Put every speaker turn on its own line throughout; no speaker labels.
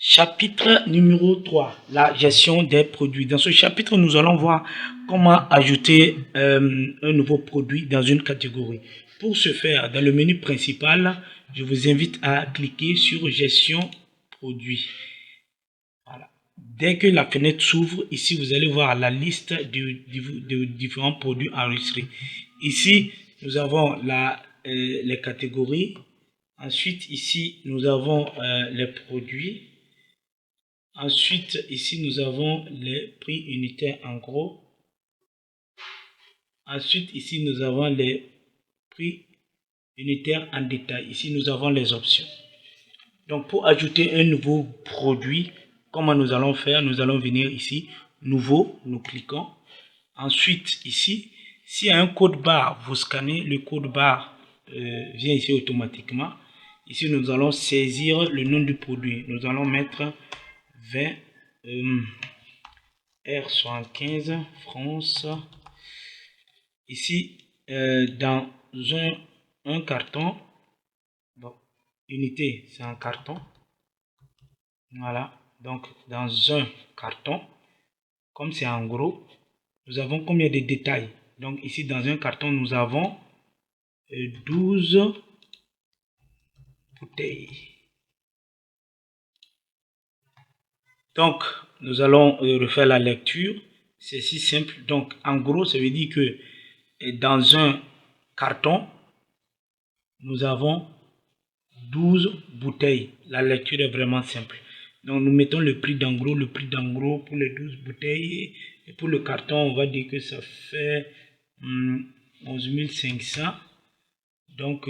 Chapitre numéro 3, la gestion des produits. Dans ce chapitre, nous allons voir comment ajouter un nouveau produit dans une catégorie. Pour ce faire, dans le menu principal, je vous invite à cliquer sur gestion produit. Voilà. Dès que la fenêtre s'ouvre, ici vous allez voir la liste de différents produits enregistrés. Ici, nous avons les catégories. Ensuite, ici, nous avons les produits. Ensuite, ici, nous avons les prix unitaires en gros. Ensuite, ici, nous avons les prix unitaires en détail. Ici, nous avons les options. Donc, pour ajouter un nouveau produit, comment nous allons faire? Nous allons venir ici, nouveau, nous cliquons. Ensuite, ici, s'il y a un code barre, vous scannez, le code barre vient ici automatiquement. Ici, nous allons saisir le nom du produit. Nous allons mettre 20 R75 France. Ici, dans un carton, bon, unité, c'est un carton. Voilà, donc dans un carton, comme c'est en gros, nous avons combien de détails? Donc ici, dans un carton, nous avons 12 bouteilles. Donc, nous allons refaire la lecture. C'est si simple. Donc, en gros, ça veut dire que dans un carton, nous avons 12 bouteilles. La lecture est vraiment simple. Donc, nous mettons le prix d'en gros. Le prix d'en gros pour les 12 bouteilles. Et pour le carton, on va dire que ça fait 11 500. Donc,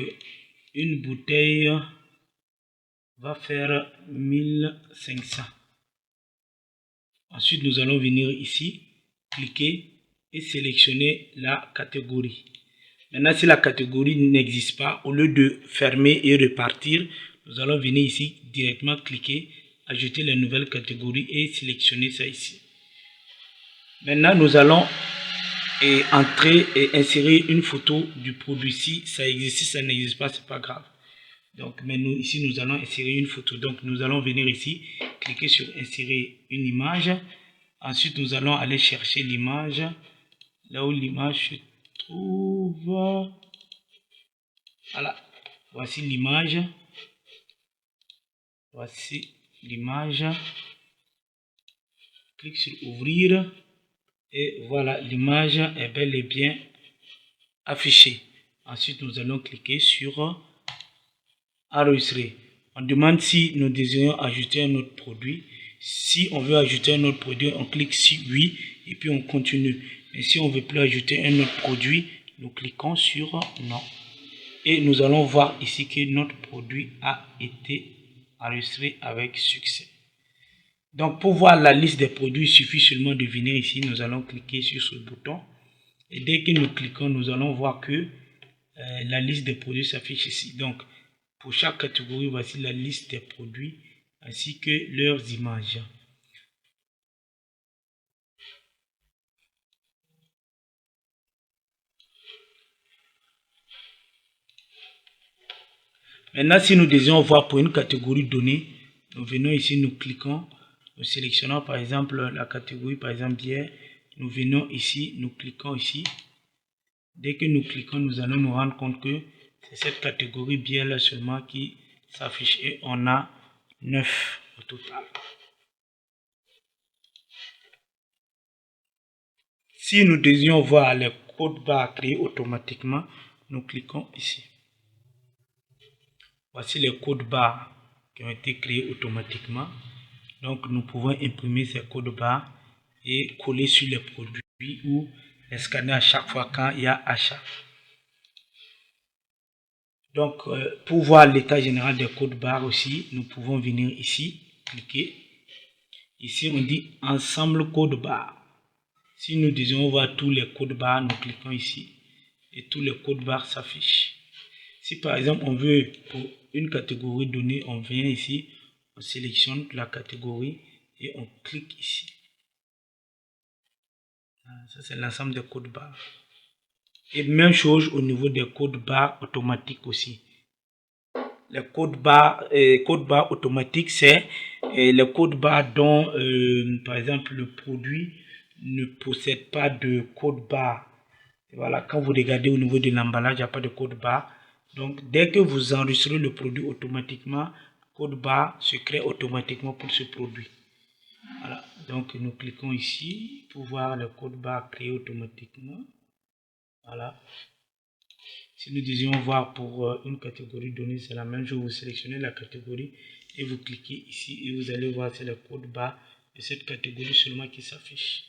une bouteille va faire 1500. Ensuite, nous allons venir ici, cliquer et sélectionner la catégorie. Maintenant, si la catégorie n'existe pas, au lieu de fermer et repartir, nous allons venir ici, directement cliquer, ajouter la nouvelle catégorie et sélectionner ça ici. Maintenant, nous allons entrer et insérer une photo du produit. Si ça existe, si ça n'existe pas, c'est pas grave. Donc, mais nous, ici, nous allons insérer une photo. Donc, nous allons venir ici, cliquer sur insérer une image. Ensuite, nous allons aller chercher l'image. Là où l'image se trouve. Voilà. Voici l'image. Voici l'image. Clique sur ouvrir. Et voilà, l'image est bel et bien affichée. Ensuite, nous allons cliquer sur enregistrer. On demande si nous désirons ajouter un autre produit. Si on veut ajouter un autre produit, on clique sur oui et puis on continue. Mais si on ne veut plus ajouter un autre produit, nous cliquons sur non. Et nous allons voir ici que notre produit a été enregistré avec succès. Donc pour voir la liste des produits, il suffit seulement de venir ici. Nous allons cliquer sur ce bouton. Et dès que nous cliquons, nous allons voir que la liste des produits s'affiche ici. Donc pour chaque catégorie, voici la liste des produits ainsi que leurs images. Maintenant, si nous désirons voir pour une catégorie donnée, nous venons ici, nous cliquons, nous sélectionnons par exemple la catégorie, par exemple bière. Nous venons ici, nous cliquons ici. Dès que nous cliquons, nous allons nous rendre compte que c'est cette catégorie bière là seulement qui s'affiche et on a 9 au total. Si nous désirons voir les codes barres créés automatiquement, nous cliquons ici. Voici les codes barres qui ont été créés automatiquement. Donc, nous pouvons imprimer ces codes barres et coller sur les produits ou les scanner à chaque fois quand il y a achat. Donc, pour voir l'état général des codes barres aussi, nous pouvons venir ici, cliquer. Ici, on dit ensemble code barres. Si nous désirons voir tous les codes barres, nous cliquons ici et tous les codes barres s'affichent. Si par exemple on veut pour une catégorie donnée, on vient ici, on sélectionne la catégorie et on clique ici. Ça c'est l'ensemble des codes barres. Et même chose au niveau des codes barres automatiques aussi. les codes barres automatiques, c'est les codes barres dont, par exemple, le produit ne possède pas de code barre. Voilà, quand vous regardez au niveau de l'emballage, il n'y a pas de code barre. Donc, dès que vous enregistrez le produit automatiquement, code barre se crée automatiquement pour ce produit. Voilà, donc nous cliquons ici pour voir le code barre créé automatiquement. Voilà. Si nous disions voir pour une catégorie donnée, c'est la même chose. Vous sélectionnez la catégorie et vous cliquez ici et vous allez voir c'est le code barre de cette catégorie seulement qui s'affiche.